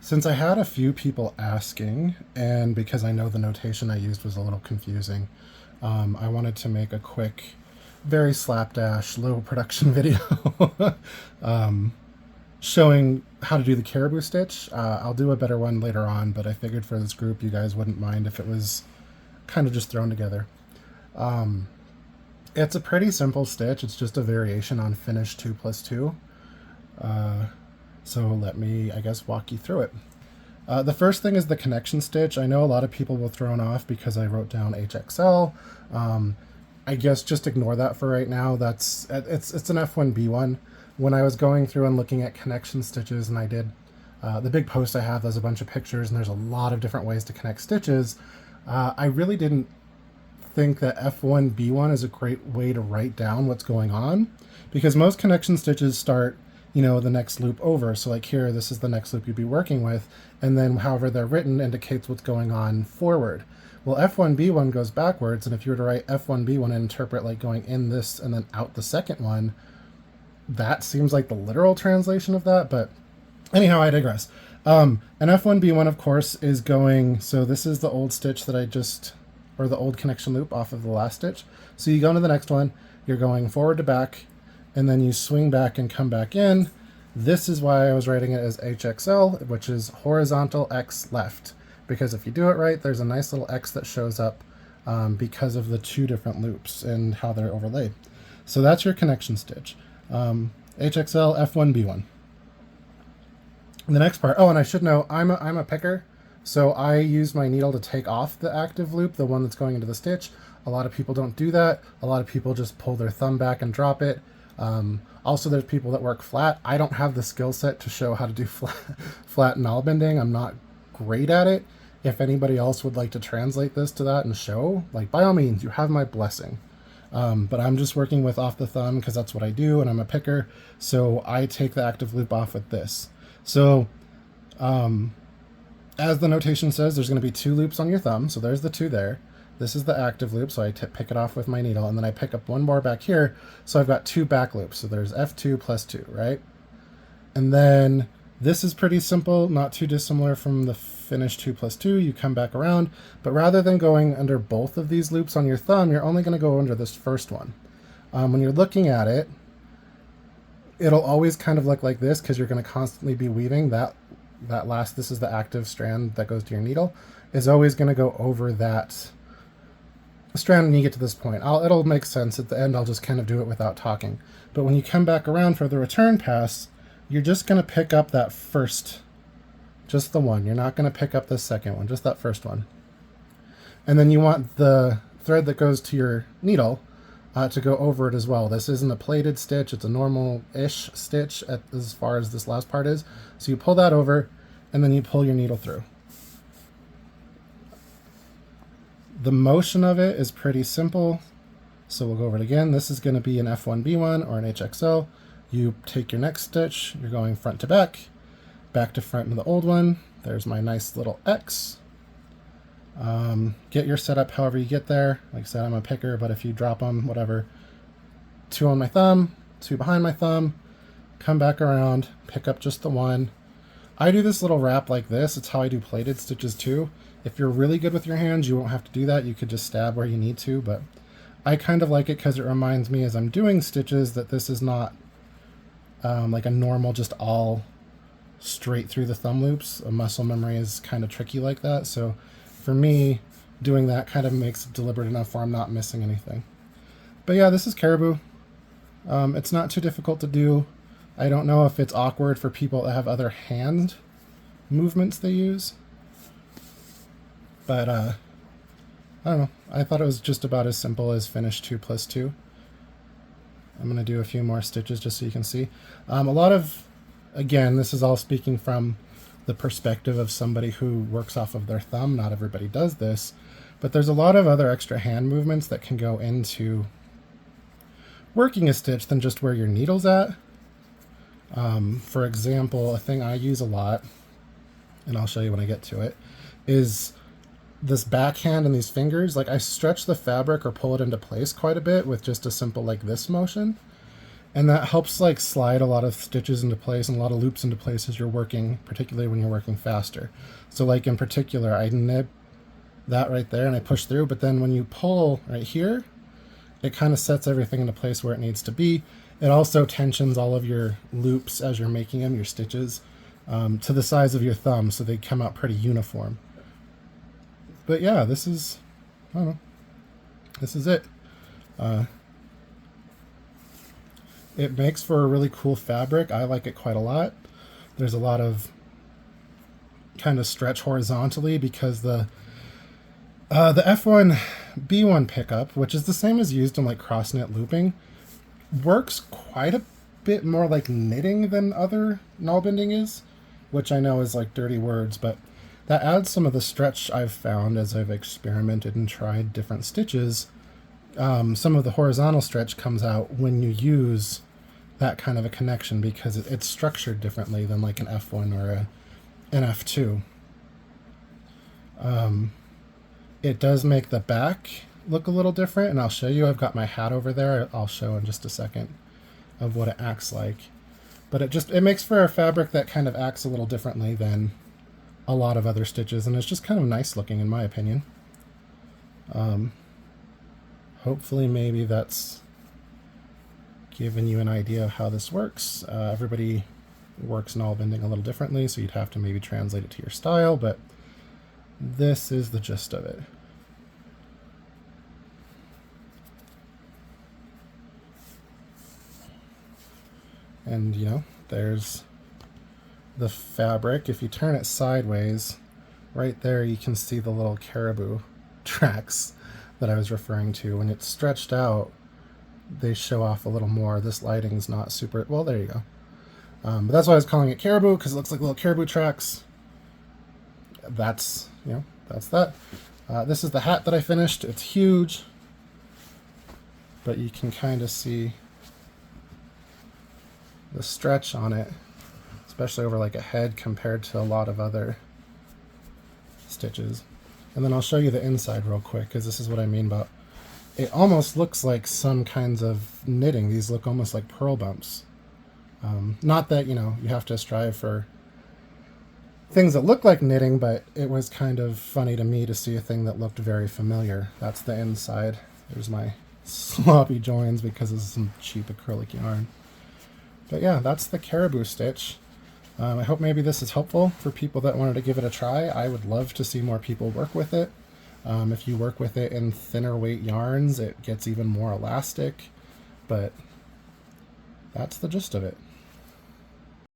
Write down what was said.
Since I had a few people asking, and because I know the notation I used was a little confusing, I wanted to make a quick, very slapdash, low production video showing how to do the caribou stitch. I'll do a better one later on, but I figured for this group you guys wouldn't mind if it was kind of just thrown together. It's a pretty simple stitch. It's just a variation on finish 2 plus 2. So let me, I guess, walk you through it. The first thing is the connection stitch. I know a lot of people were thrown off because I wrote down HXL. I guess just ignore that for right now. It's an F1B1. When I was going through and looking at connection stitches, and I did the big post I have, there's a bunch of pictures, and there's a lot of different ways to connect stitches. I really didn't think that F1B1 is a great way to write down what's going on, because most connection stitches start, the next loop over. So like here, this is the next loop you'd be working with, and then however they're written indicates what's going on forward. Well, F1B1 goes backwards, and if you were to write F1B1 and interpret like going in this and then out the second one, that seems like the literal translation of that, but anyhow, I digress. And F1B1, of course, is going, so this is the old stitch that or the old connection loop off of the last stitch. So you go into the next one, you're going forward to back, and then you swing back and come back in. This is why I was writing it as HXL, which is horizontal X left, because if you do it right, there's a nice little X that shows up because of the two different loops and how they're overlaid. So that's your connection stitch. HXL F1B1. The next part, oh, and I should know, I'm a picker, so I use my needle to take off the active loop, the one that's going into the stitch. A lot of people don't do that. A lot of people just pull their thumb back and drop it. Also, there's people that work flat. I don't have the skill set to show how to do flat Nalbinding. I'm not great at it. If anybody else would like to translate this to that and show, like, by all means, you have my blessing. But I'm just working with off the thumb because that's what I do, and I'm a picker. So I take the active loop off with this. So as the notation says, there's going to be 2 loops on your thumb. So there's the 2 there. This is the active loop, so I pick it off with my needle, and then I pick up one more back here, so I've got 2 back loops. So there's F2 plus 2, right? And then this is pretty simple, not too dissimilar from the finish 2 plus 2. You come back around, but rather than going under both of these loops on your thumb, you're only going to go under this first one. When you're looking at it, it'll always kind of look like this because you're going to constantly be weaving. That last, this is the active strand that goes to your needle, is always going to go over that strand when you get to this point. It'll make sense at the end. I'll just kind of do it without talking. But when you come back around for the return pass, you're just going to pick up that first, just the one. You're not going to pick up the second one, just that first one. And then you want the thread that goes to your needle to go over it as well. This isn't a plated stitch, it's a normal-ish stitch as far as this last part is. So you pull that over, and then you pull your needle through. The motion of it is pretty simple, so we'll go over it again. This is going to be an F1B1 or an HXL. You take your next stitch, you're going front to back to front in the old one. There's my nice little X. Get your setup however you get there. Like I said, I'm a picker, but if you drop them, whatever. 2 on my thumb, 2 behind my thumb, come back around, pick up just the one. I do this little wrap like this. It's how I do plated stitches too. If you're really good with your hands, you won't have to do that. You could just stab where you need to, but I kind of like it because it reminds me as I'm doing stitches that this is not like a normal, just all straight through the thumb loops. A muscle memory is kind of tricky like that. So for me, doing that kind of makes it deliberate enough where I'm not missing anything. But yeah, this is Caribou. It's not too difficult to do. I don't know if it's awkward for people that have other hand movements they use. But I don't know. I thought it was just about as simple as finish 2 plus 2. I'm going to do a few more stitches just so you can see. Again, this is all speaking from the perspective of somebody who works off of their thumb. Not everybody does this, but there's a lot of other extra hand movements that can go into working a stitch than just where your needle's at. For example, a thing I use a lot, and I'll show you when I get to it, is this backhand and these fingers. Like, I stretch the fabric or pull it into place quite a bit with just a simple like this motion. And that helps like slide a lot of stitches into place and a lot of loops into place as you're working, particularly when you're working faster. So like in particular, I nib that right there and I push through, but then when you pull right here, it kind of sets everything into place where it needs to be. It also tensions all of your loops as you're making them, your stitches, to the size of your thumb, so they come out pretty uniform. But yeah, this is, I don't know, this is it. It makes for a really cool fabric. I like it quite a lot. There's a lot of kind of stretch horizontally because the F1 B1 pickup, which is the same as used in like cross knit looping, works quite a bit more like knitting than other Nalbinding is, which I know is like dirty words, but that adds some of the stretch I've found as I've experimented and tried different stitches. Some of the horizontal stretch comes out when you use that kind of a connection because it's structured differently than like an F1 or an F2. It does make the back look a little different, and I'll show you. I've got my hat over there. I'll show in just a second of what it acts like. But it makes for a fabric that kind of acts a little differently than a lot of other stitches, and it's just kind of nice looking in my opinion. Hopefully maybe that's given you an idea of how this works. Everybody works Nalbinding a little differently, so you'd have to maybe translate it to your style, but this is the gist of it. And you know, there's the fabric. If you turn it sideways, right there you can see the little caribou tracks that I was referring to. When it's stretched out, they show off a little more. This lighting's not super, well, there you go. But that's why I was calling it caribou, because it looks like little caribou tracks. That's, you know, that's that. This is the hat that I finished. It's huge, but you can kind of see the stretch on it, especially over like a head compared to a lot of other stitches. And then I'll show you the inside real quick, because this is what I mean about it. Almost looks like some kinds of knitting. These look almost like pearl bumps. Not that, you know, you have to strive for things that look like knitting, but it was kind of funny to me to see a thing that looked very familiar. That's the inside. There's my sloppy joins because of some cheap acrylic yarn. But yeah, that's the caribou stitch. I hope maybe this is helpful for people that wanted to give it a try. I would love to see more people work with it. If you work with it in thinner weight yarns, it gets even more elastic, but that's the gist of it.